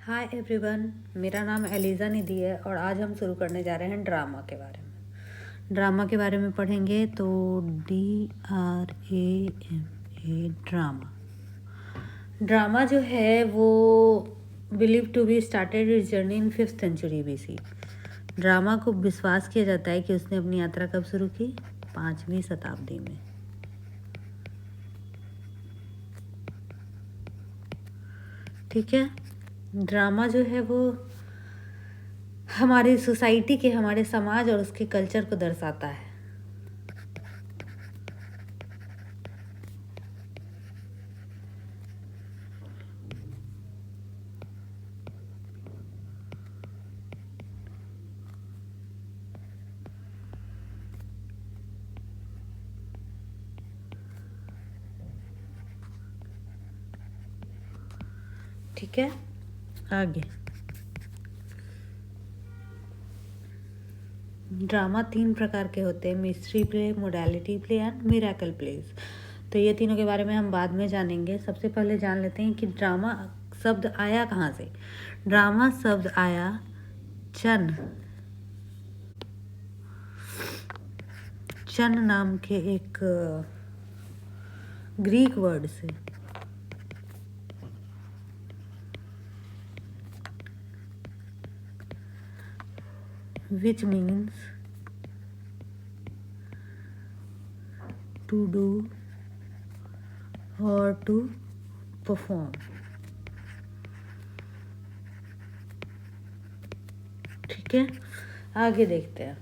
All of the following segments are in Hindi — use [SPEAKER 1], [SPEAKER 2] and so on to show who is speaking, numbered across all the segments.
[SPEAKER 1] हाय एवरीवन, मेरा नाम एलिज़ा निधि है और आज हम शुरू करने जा रहे हैं ड्रामा के बारे में। ड्रामा के बारे में पढ़ेंगे तो DRAMA ड्रामा। ड्रामा जो है वो believe to be started its journey in 5th century BC। Drama को विश्वास किया जाता है कि उसने अपनी यात्रा कब शुरू की? 5वीं शताब्दी में। ठीक है, ड्रामा जो है वो हमारी सोसाइटी के, हमारे समाज और उसके कल्चर को दर्शाता है। ठीक है, आगे। ड्रामा 3 प्रकार के होते हैं: mystery play, modality play and miracle plays. तो ये तीनों के बारे में हम बाद में जानेंगे। सबसे पहले जान लेते हैं कि ड्रामा शब्द आया कहाँ से। ड्रामा शब्द आया चन नाम के एक ग्रीक वर्ड से। विच मीन्स टू डू और टू परफॉर्म। ठीक है, आगे देखते हैं।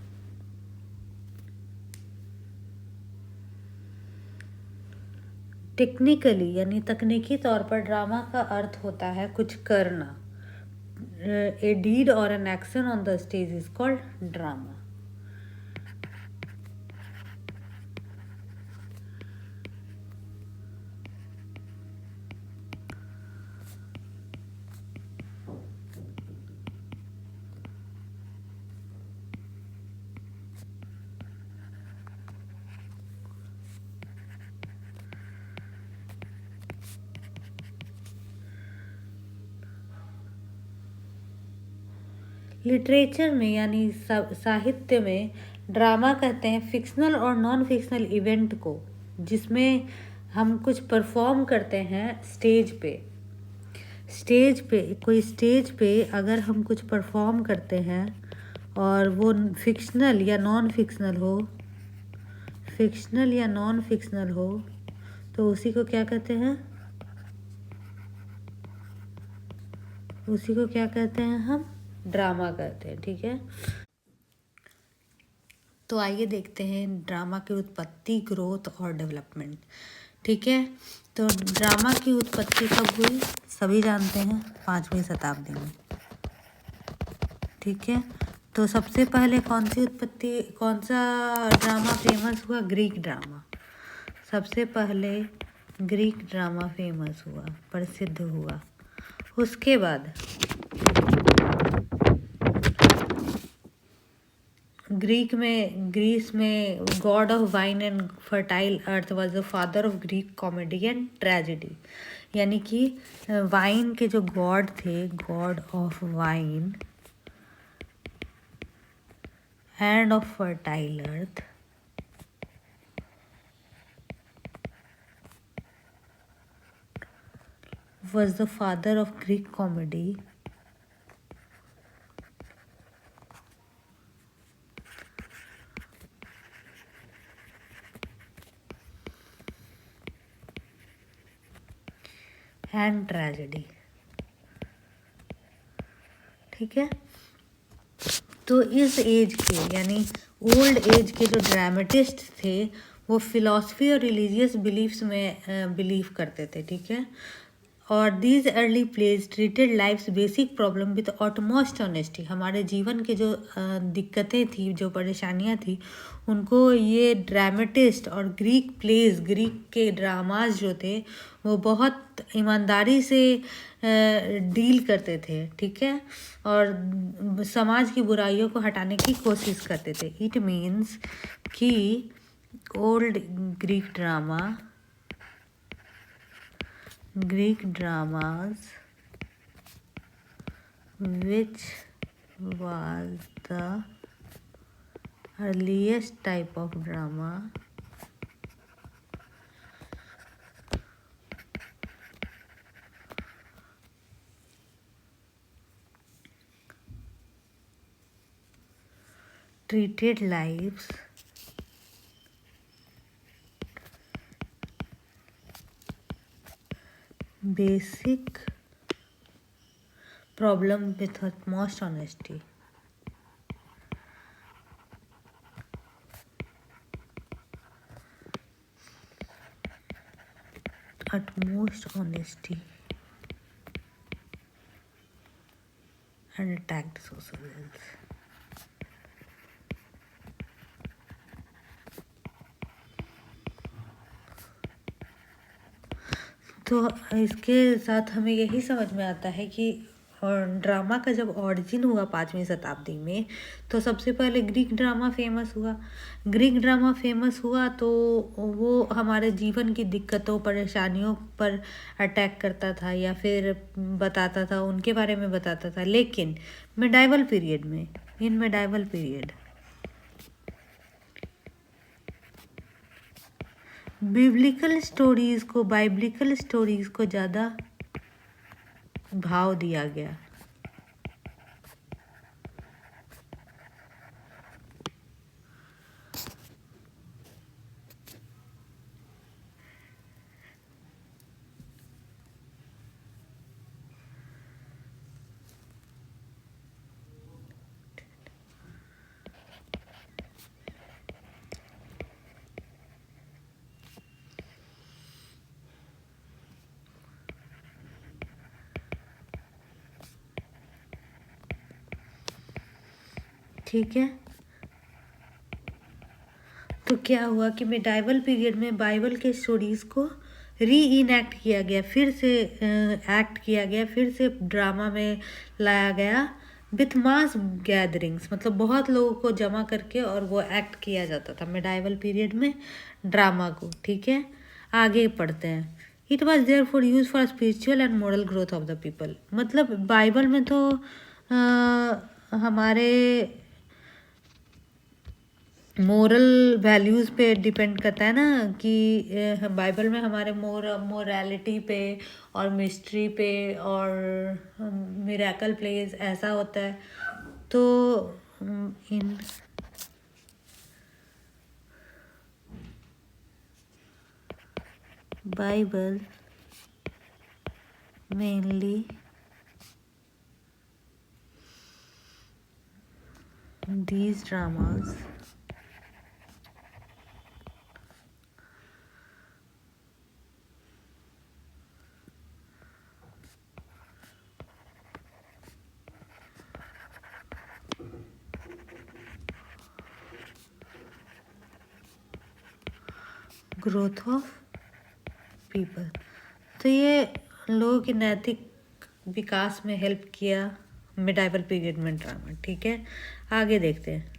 [SPEAKER 1] टेक्निकली यानी तकनीकी तौर पर ड्रामा का अर्थ होता है कुछ करना। ए डीड और an action on the stage is called drama. Literature में यानी साहित्य में ड्रामा कहते हैं फिक्शनल और नॉन फिक्शनल इवेंट को, जिसमें हम कुछ परफॉर्म करते हैं स्टेज पे। कोई स्टेज पे अगर हम कुछ परफॉर्म करते हैं और वो फिक्शनल या नॉन फिक्शनल हो तो उसी को क्या कहते हैं? हम ड्रामा कहते हैं। ठीक है, तो आइए देखते हैं ड्रामा की उत्पत्ति, ग्रोथ और डेवलपमेंट। ठीक है, तो ड्रामा की उत्पत्ति कब हुई? सभी जानते हैं, 5वीं शताब्दी में। ठीक है, तो सबसे पहले कौन सा ड्रामा फेमस हुआ? Greek drama. सबसे पहले ग्रीक ड्रामा फेमस हुआ, प्रसिद्ध हुआ। उसके बाद ग्रीस में God of wine and fertile earth was the father of Greek comedy and tragedy. यानी कि वाइन के जो गॉड थे, God of wine end of fertile earth, was the father of Greek comedy and tragedy। ठीक है, तो इस एज के यानी ओल्ड एज के जो ड्रामेटिस्ट थे वो फिलॉसफी और रिलीजियस बिलीफ्स में बिलीव करते थे। ठीक है, और these early plays treated life's basic problem with utmost honesty. हमारे जीवन के जो दिक्कतें थी, जो परेशानियां थी, उनको ये ड्रामेटिस्ट और ग्रीक के ड्रामाज जो थे वो बहुत ईमानदारी से डील करते थे। ठीक है, और समाज की बुराइयों को हटाने की कोशिश करते थे। इट मीन्स कि old Greek dramas which was the earliest type of drama treated life's basic problem with utmost honesty. Utmost honesty and attacked social ills. तो इसके साथ हमें यही समझ में आता है कि ड्रामा का जब ऑरिजिन हुआ 5वीं शताब्दी में, तो सबसे पहले ग्रीक ड्रामा फेमस हुआ। ग्रीक ड्रामा फेमस हुआ तो वो हमारे जीवन की दिक्कतों परेशानियों पर अटैक करता था या फिर बताता था, उनके बारे में बताता था। लेकिन मिडाइवल पीरियड में, इन मिडाइवल पीरियड बाइब्लिकल स्टोरीज को ज़्यादा भाव दिया गया। ठीक है, तो क्या हुआ कि मिडाइवल पीरियड में बाइबल के स्टोरीज को री इनैक्ट किया गया, फिर से एक्ट किया गया, फिर से ड्रामा में लाया गया विथ मास गैदरिंग्स, मतलब बहुत लोगों को जमा करके और वो एक्ट किया जाता था मिडाइवल पीरियड में ड्रामा को। ठीक है, आगे पढ़ते हैं। It was there for use for spiritual and moral growth of the people. मतलब बाइबल में तो हमारे मोरल वैल्यूज़ पे डिपेंड करता है ना, कि बाइबल में हमारे मोरालिटी पे और मिस्ट्री पे और मिरेकल प्लेस ऐसा होता है। तो in Bible mainly these dramas growth of people. तो ये लोगों के नैतिक विकास में हेल्प किया मिडाइवल पीरियड में ड्रामा। ठीक है, आगे देखते हैं।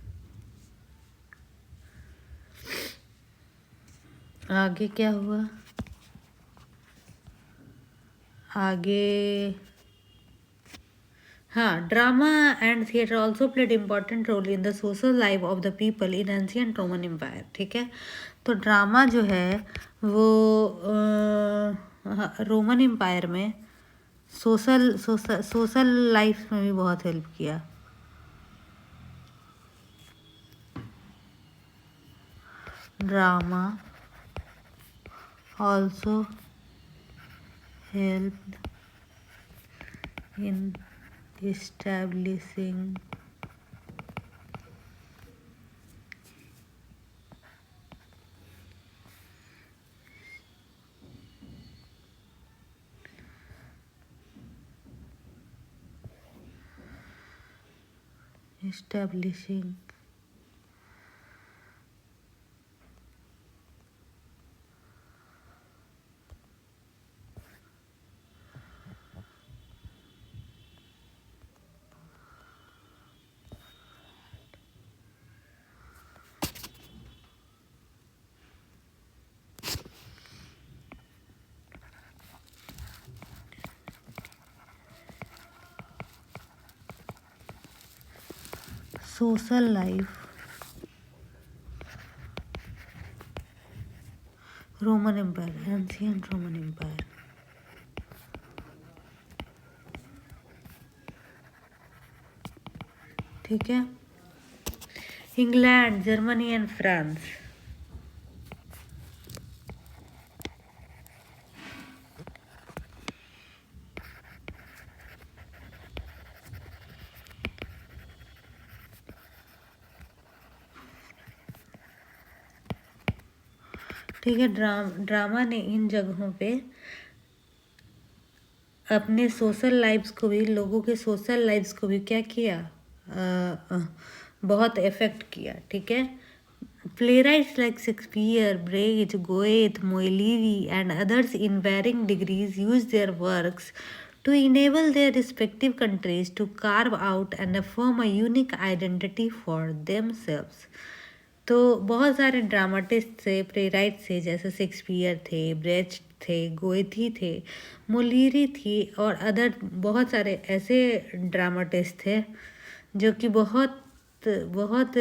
[SPEAKER 1] आगे क्या हुआ, आगे हाँ, drama and theatre also played important role in the social life of the people in ancient Roman Empire. ठीक है, तो ड्रामा जो है वो रोमन एम्पायर में सोशल लाइफ में भी बहुत हेल्प किया। Drama also helped in establishing social life, Roman Empire, ancient Roman Empire. ठीक है। England, Germany and France. ठीक है। ड्रामा ने इन जगहों पे अपने सोशल लाइफ्स को भी, लोगों के सोशल लाइफ्स को भी क्या किया, बहुत इफेक्ट किया। ठीक है। Playwrights like Shakespeare, Brecht, Goethe, Molière, and others in varying degrees used their works to enable their respective countries to carve out and affirm a unique identity for themselves. तो बहुत सारे ड्रामाटिस्ट थे, प्लेराइट थे, जैसे शेक्सपियर थे, ब्रेस्ट थे, गोएथी थे, मोलीरी थी और अदर बहुत सारे ऐसे ड्रामाटिस्ट थे जो कि बहुत बहुत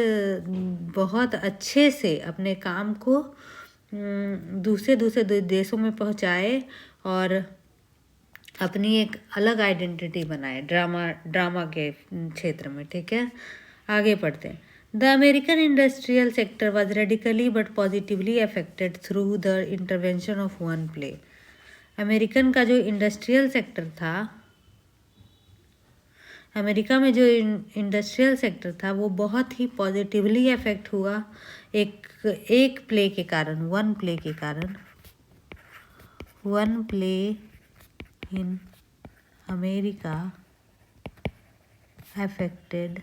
[SPEAKER 1] बहुत अच्छे से अपने काम को दूसरे दूसरे देशों में पहुंचाए और अपनी एक अलग आइडेंटिटी बनाए ड्रामा के क्षेत्र में। ठीक है। आगे पढ़ते हैं। The American industrial sector was radically but positively affected through the intervention of one play. American का जो इंडस्ट्रियल सेक्टर था, अमेरिका में जो इंडस्ट्रियल सेक्टर था वो बहुत ही पॉजिटिवली अफेक्ट हुआ एक प्ले के कारण, वन प्ले के कारण। One play in America affected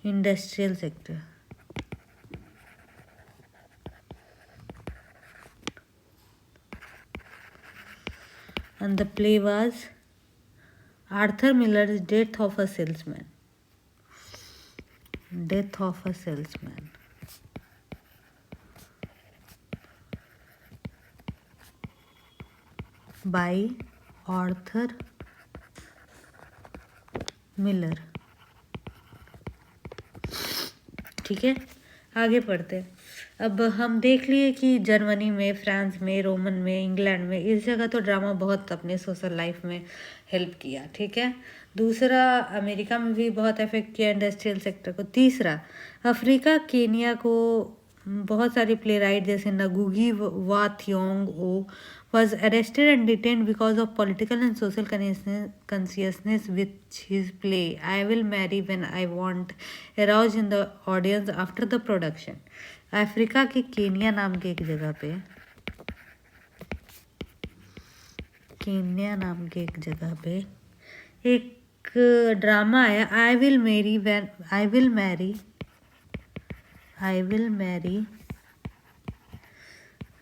[SPEAKER 1] industrial sector. And the play was Arthur Miller's Death of a Salesman. Death of a Salesman. By Arthur Miller. ठीक है। आगे पढ़ते हैं। अब हम देख लिए कि जर्मनी में, फ्रांस में, रोमन में, इंग्लैंड में, इस जगह तो ड्रामा बहुत अपने सोशल लाइफ में हेल्प किया। ठीक है। दूसरा, अमेरिका में भी बहुत इफेक्ट किया इंडस्ट्रियल सेक्टर को। तीसरा, अफ्रीका, केनिया को बहुत सारी प्लेराइट जैसे नगुगी वा थियोंगो was arrested and detained because of political and social consciousness which his play I Will Marry When I Want aroused in the audience after the production. Africa के केनिया नाम के एक जगह पे, केनिया नाम के एक जगह पे एक ड्रामा है, I Will Marry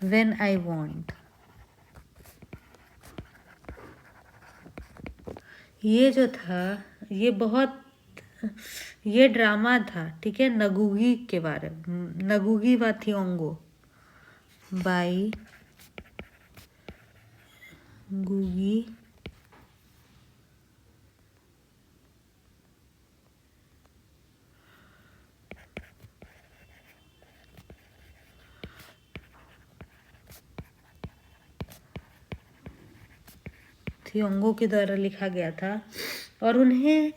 [SPEAKER 1] When I Want। ये जो था, ये ड्रामा था। ठीक है। नगुगी के बारे में, नगुगी वा थियोंगो बाई गुगी थियोंगो के द्वारा लिखा गया था और उन्हें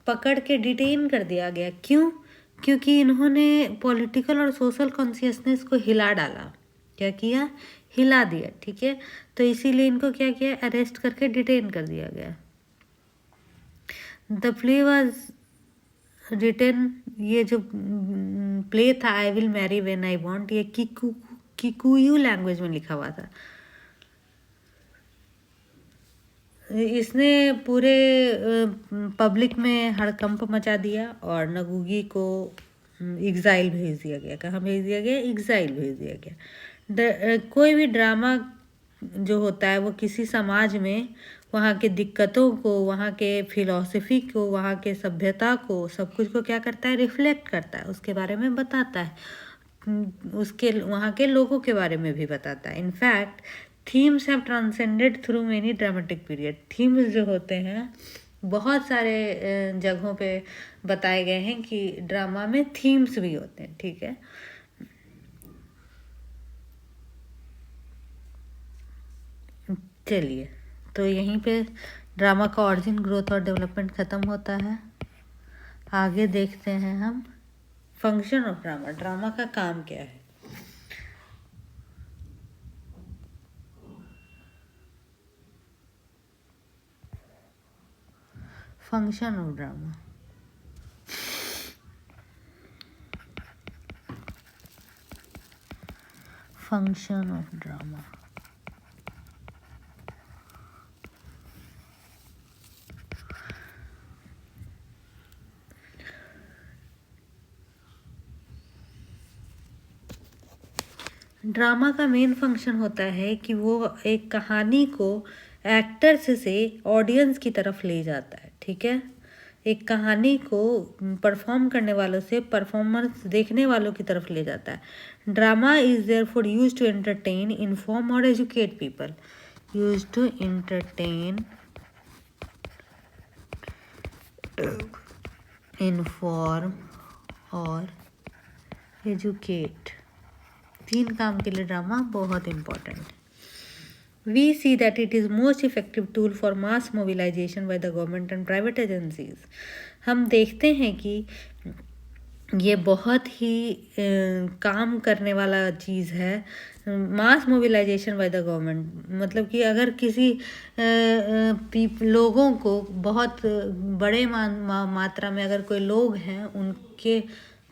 [SPEAKER 1] पकड़ के डिटेन कर दिया गया। क्यों? क्योंकि इन्होंने पॉलिटिकल और सोशल कॉन्शियसनेस को हिला डाला। क्या किया? हिला दिया। ठीक है। तो इसीलिए इनको क्या किया? अरेस्ट करके डिटेन कर दिया गया। द प्ले वॉज रिटन, ये जो प्ले था I will marry when I want, ये किकुयू लैंग्वेज में लिखा हुआ था। इसने पूरे पब्लिक में हड़कंप मचा दिया और नगुगी को एग्जाइल भेज दिया गया। कहाँ भेज दिया गया? एग्जाइल भेज दिया गया। कोई भी ड्रामा जो होता है वो किसी समाज में वहाँ के दिक्कतों को, वहाँ के फिलॉसफी को, वहाँ के सभ्यता को, सब कुछ को क्या करता है? रिफ्लेक्ट करता है, उसके बारे में बताता है, उसके वहाँ के लोगों के बारे में भी बताता है। In fact themes have transcended through many dramatic period. Themes जो होते हैं बहुत सारे जगहों पे बताए गए हैं कि ड्रामा में थीम्स भी होते हैं, ठीक है। चलिए, तो यहीं पे ड्रामा का ऑरिजिन, ग्रोथ और डेवलपमेंट ख़त्म होता है। आगे देखते हैं हम फंक्शन ऑफ ड्रामा, ड्रामा का काम क्या है। Function of drama, function of drama. Drama का मेन फंक्शन होता है कि वो एक कहानी को एक्टर्स से ऑडियंस की तरफ ले जाता है, ठीक है। एक कहानी को परफॉर्म करने वालों से परफॉर्मेंस देखने वालों की तरफ ले जाता है। Drama is therefore used to entertain, inform और educate people. Used to entertain, inform और एजुकेट, 3 काम के लिए ड्रामा बहुत इम्पोर्टेंट है। We see that it is most effective tool for mass mobilization by the government and private agencies. हम देखते हैं कि ये बहुत ही काम करने वाला चीज़ है, मास मोबिलाइजेशन बाय द गवर्नमेंट। मतलब कि अगर किसी लोगों को बहुत बड़े मात्रा में अगर कोई लोग हैं, उनके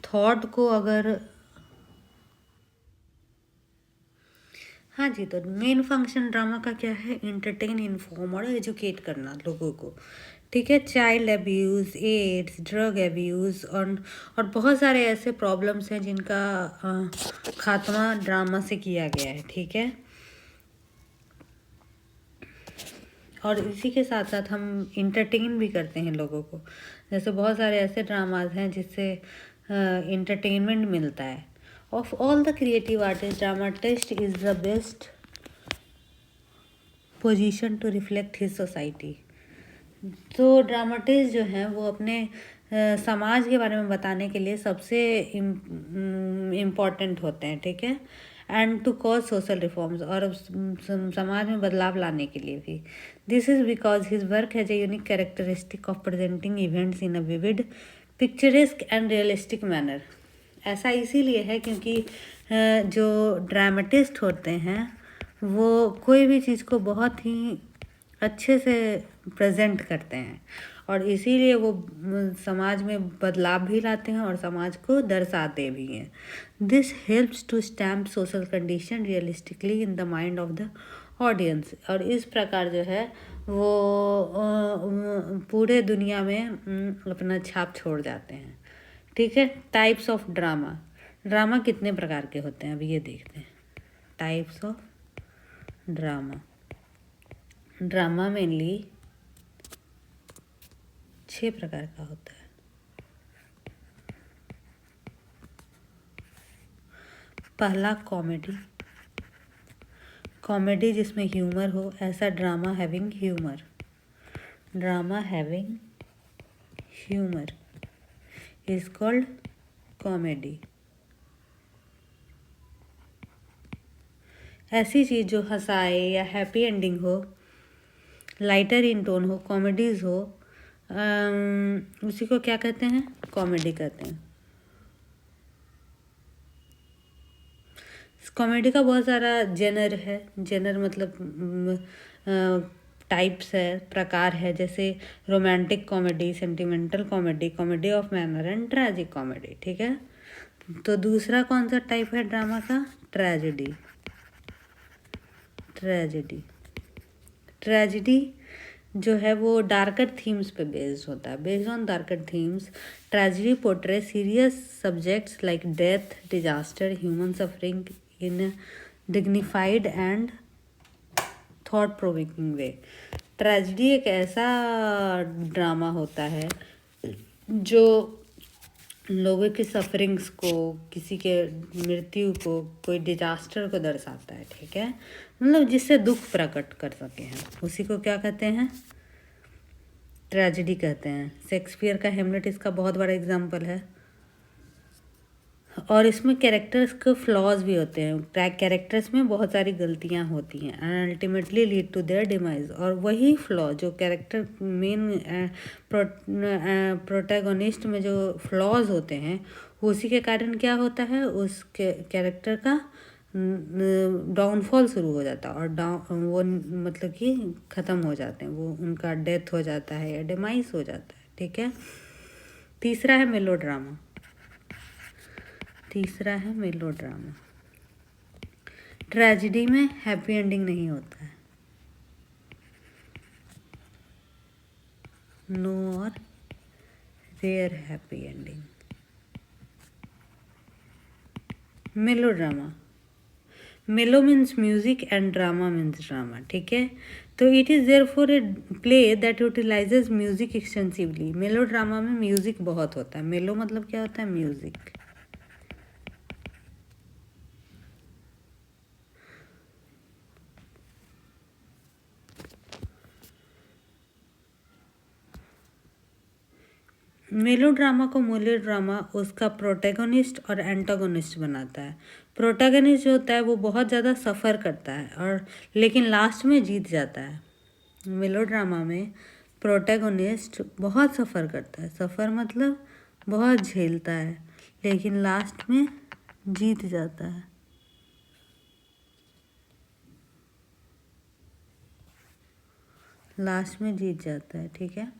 [SPEAKER 1] थॉट को अगर, हाँ जी, तो मेन फंक्शन ड्रामा का क्या है? एंटरटेन, इन्फॉर्म और एजुकेट करना लोगों को, ठीक है। Child abuse, AIDS, drug abuse और बहुत सारे ऐसे प्रॉब्लम्स हैं जिनका खात्मा ड्रामा से किया गया है, ठीक है। और इसी के साथ साथ हम इंटरटेन भी करते हैं लोगों को। जैसे बहुत सारे ऐसे ड्रामाज हैं जिससे इंटरटेनमेंट मिलता है। Of all the creative artists, dramatist is the best position to reflect his society. तो ड्रामाटिस्ट जो हैं वो अपने समाज के बारे में बताने के लिए सबसे इम्पॉर्टेंट होते हैं, ठीक है। And to cause social reforms, और समाज में बदलाव लाने के लिए भी। This is because his work has a unique characteristic of presenting events in a vivid, picturesque and realistic manner. ऐसा इसीलिए है क्योंकि जो ड्रामेटिस्ट होते हैं वो कोई भी चीज़ को बहुत ही अच्छे से प्रेजेंट करते हैं, और इसीलिए वो समाज में बदलाव भी लाते हैं और समाज को दर्शाते भी हैं। This helps to stamp social condition realistically in the mind of the audience. और इस प्रकार जो है वो पूरे दुनिया में अपना छाप छोड़ जाते हैं, ठीक है। टाइप्स ऑफ ड्रामा, ड्रामा कितने प्रकार के होते हैं अभी ये देखते हैं। Types of drama, drama mainly 6 प्रकार का होता है। पहला कॉमेडी, कॉमेडी जिसमें ह्यूमर हो, ऐसा drama having humour, drama having humour is called comedy. ऐसी चीज़ जो हंसाए या हैप्पी एंडिंग हो, लाइटर इन टोन हो, कॉमेडीज हो, उसी को क्या कहते हैं? कॉमेडी कहते हैं। कॉमेडी का बहुत सारा जेनर है, जेनर मतलब टाइप्स है, प्रकार है। जैसे romantic comedy, sentimental comedy, comedy of manner and tragic comedy, ठीक है। तो दूसरा कौन सा टाइप है ड्रामा का? ट्रेजेडी। ट्रेजेडी, ट्रेजेडी जो है वो डार्कर थीम्स पे बेस्ड होता है। Based on darker themes, tragedy portray serious subjects like death, disaster, human suffering in dignified and thought provoking way. Tragedy एक ऐसा ड्रामा होता है जो लोगों की सफरिंग्स को, किसी के मृत्यु को, कोई डिजास्टर को दर्शाता है, ठीक है। मतलब जिससे दुख प्रकट कर सके हैं, उसी को क्या कहते हैं? ट्रेजेडी कहते हैं। शेक्सपियर का हेमलेट इसका बहुत बड़ा एग्जाम्पल है। और इसमें कैरेक्टर्स के फ्लॉज भी होते हैं, कैरेक्टर्स में बहुत सारी गलतियां होती हैं and ultimately lead to their demise. और वही फ्लॉ जो कैरेक्टर मेन प्रोटैगोनिस्ट में जो फ्लॉज होते हैं उसी के कारण क्या होता है, उस कैरेक्टर का डाउनफॉल शुरू हो जाता है और वो मतलब कि ख़त्म हो जाते हैं, वो उनका डेथ हो जाता है या डिमाइस हो जाता है। ठीक है। तीसरा है मेलोड्रामा। तीसरा है मेलोड्रामा। ट्रेजेडी में हैप्पी एंडिंग नहीं होता है, नो और rare happy ending. Melodrama, melo means music and drama means drama. ठीक है। तो it is there for a play that utilizes music extensively. Melo drama में म्यूजिक बहुत होता है। मेलो मतलब क्या होता है, म्यूजिक। मेलोड्रामा को मेलोड्रामा उसका प्रोटैगनिस्ट और एंटागोनिस्ट बनाता है। प्रोटैगनिस्ट जो होता है वो बहुत ज़्यादा सफ़र करता है और लेकिन लास्ट में जीत जाता है। मेलोड्रामा में प्रोटैगनिस्ट बहुत सफ़र करता है, सफ़र मतलब बहुत झेलता है, लेकिन लास्ट में जीत जाता है। लास्ट में जीत जाता है। ठीक है।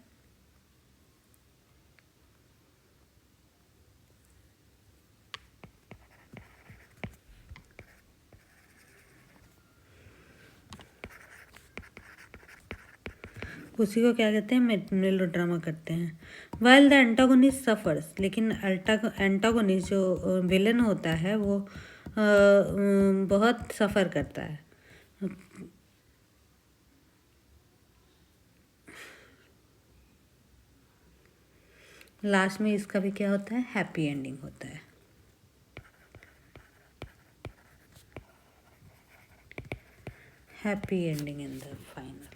[SPEAKER 1] उसी को क्या कहते हैं, मेलोड्रामा करते हैं। वाइल द एंटागोनिस्ट सफर्स, लेकिन एंटागोनिस्ट जो विलन होता है वो बहुत सफ़र करता है। लास्ट में इसका भी क्या होता है, हैप्पी एंडिंग होता है। Happy ending in the final.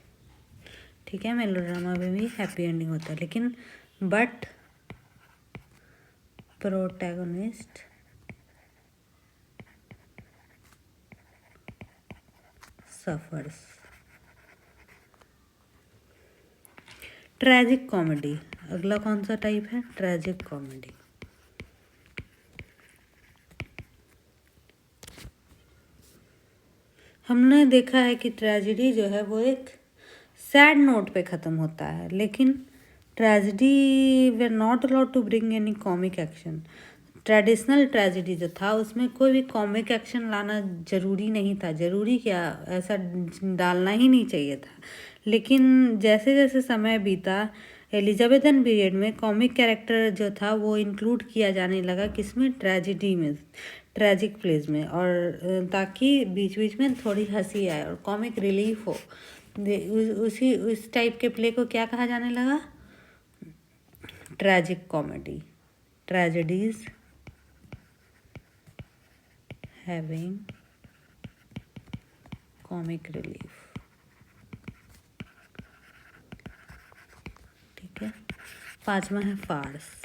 [SPEAKER 1] ठीक है। मेलोड्रामा में भी हैप्पी एंडिंग होता है, लेकिन but protagonist suffers. Tragic comedy, अगला कौन सा टाइप है, ट्रेजिक कॉमेडी। हमने देखा है कि ट्रेजेडी जो है वो एक सैड नोट पे ख़त्म होता है, लेकिन tragedy were not allowed to bring any comic action. Traditional tragedy जो था उसमें कोई भी कॉमिक एक्शन लाना ज़रूरी नहीं था, ज़रूरी क्या, ऐसा डालना ही नहीं चाहिए था। लेकिन जैसे जैसे समय बीता एलिजाबेथन पीरियड में कॉमिक कैरेक्टर जो था वो इंक्लूड किया जाने लगा, किसमें, ट्रेजेडी में, ट्रेजिक प्लेज में, और ताकि बीच बीच में थोड़ी हंसी आए और कॉमिक रिलीफ हो। उसी उस टाइप के प्ले को क्या कहा जाने लगा, tragic comedy. Tragedies having comic relief. ठीक है। पांचवा है Fars.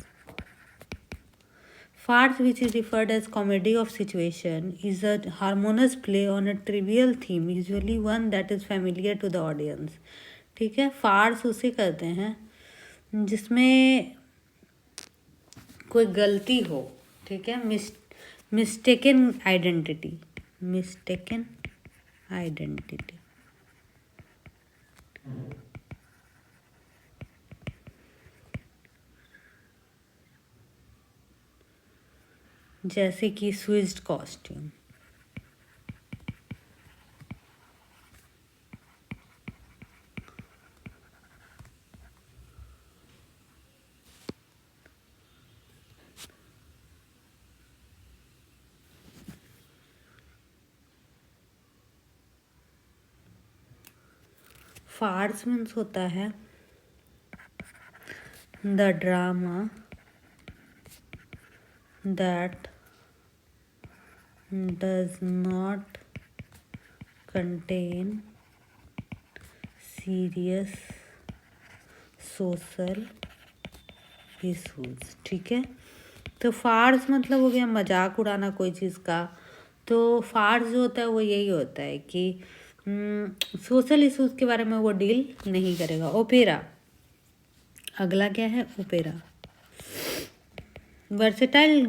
[SPEAKER 1] Farce, which is referred as comedy of situation, is a harmonious play on a trivial theme, usually one that is familiar to the audience. ठीक है। फार्स उसे कहते हैं जिसमें कोई गलती हो। ठीक है। Mistaken identity, mistaken identity. जैसे कि स्विच्ड कॉस्ट्यूम। फार्स मीन्स होता है the drama that does not contain serious social issues. ठीक है, तो फार्स मतलब हो गया मजाक उड़ाना कोई चीज़ का। तो फार्स जो होता है वो यही होता है कि सोशल इशूज़ के बारे में वो डील नहीं करेगा। ओपेरा, अगला क्या है? Opera. Versatile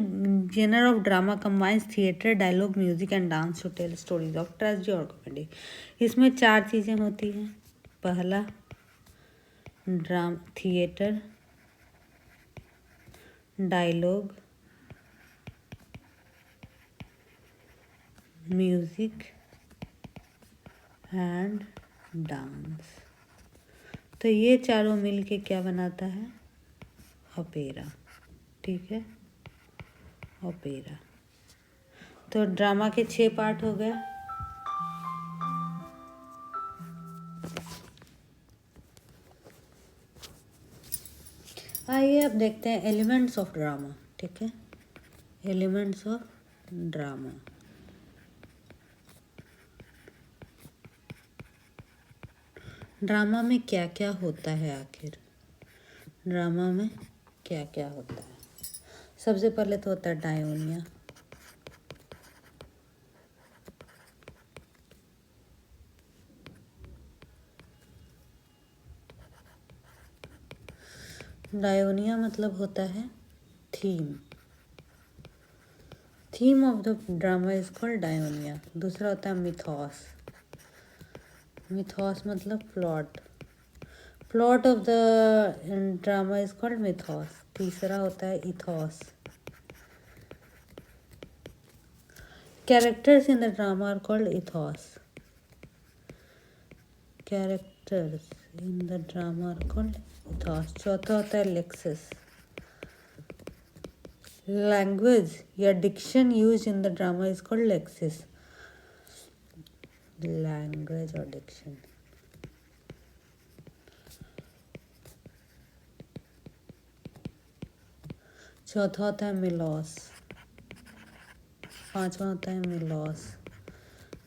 [SPEAKER 1] genre of drama combines theatre, dialogue, music and dance to tell stories of tragedy और कॉमेडी। इसमें 4 चीज़ें होती हैं। पहला theatre, dialogue, music and dance. तो ये चारों मिलके क्या बनाता है? ओपेरा। ठीक है, ओपेरा। तो ड्रामा के 6 पार्ट हो गए। आइए अब देखते हैं एलिमेंट्स ऑफ ड्रामा। ठीक है, एलिमेंट्स ऑफ ड्रामा। ड्रामा में क्या क्या होता है? आखिर ड्रामा में क्या क्या होता है? सबसे पहले तो होता है डायोनिया। डायोनिया मतलब होता है theme. Theme of the drama is called dianoia. दूसरा होता है मिथॉस। मिथॉस मतलब plot. Plot of the drama is called mythos. तीसरा होता है ethos. Characters in the drama are called ethos. Characters in the drama are called ethos. चौथा होता है लेक्सिस। लैंग्वेज या diction use in the drama is called lexis. Language और डिक्शन। चौथा होता है मिलॉस। पांचवा होता है मिलॉस।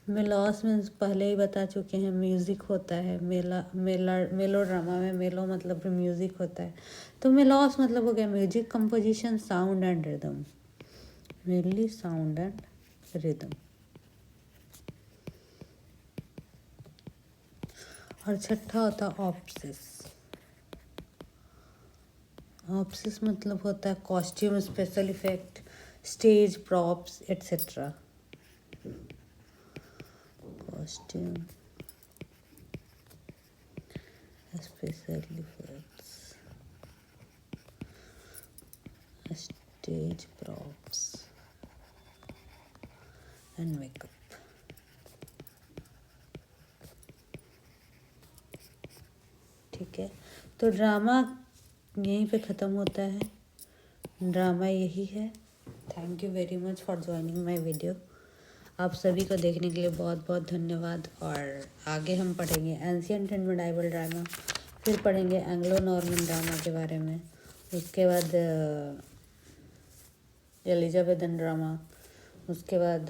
[SPEAKER 1] मिलॉस मीन्स पहले ही बता चुके हैं, म्यूजिक होता है। मेलो ड्रामा में मेलो मतलब म्यूजिक होता है। तो मिलॉस मतलब हो गया music, composition, sound and rhythm. Mainly sound and rhythm. और छठा होता है ऑप्सिस। ऑप्सिस मतलब होता है costume, special effect, stage props etcetera. Costume, special effects, stage props and makeup. ठीक है, तो ड्रामा यहीं पे ख़त्म होता है। ड्रामा यही है। Thank you very much for joining my video. आप सभी को देखने के लिए बहुत बहुत धन्यवाद। और आगे हम पढ़ेंगे एंशिएंट एंड मिडाइवल ड्रामा, फिर पढ़ेंगे एंग्लो नॉर्मन ड्रामा के बारे में, उसके बाद एलिजाबेथन ड्रामा, उसके बाद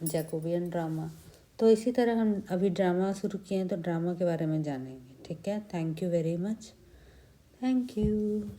[SPEAKER 1] जैकोबियन ड्रामा। तो इसी तरह हम अभी ड्रामा शुरू किए हैं, तो ड्रामा के बारे में जानेंगे। ठीक है, thank you very much. Thank you.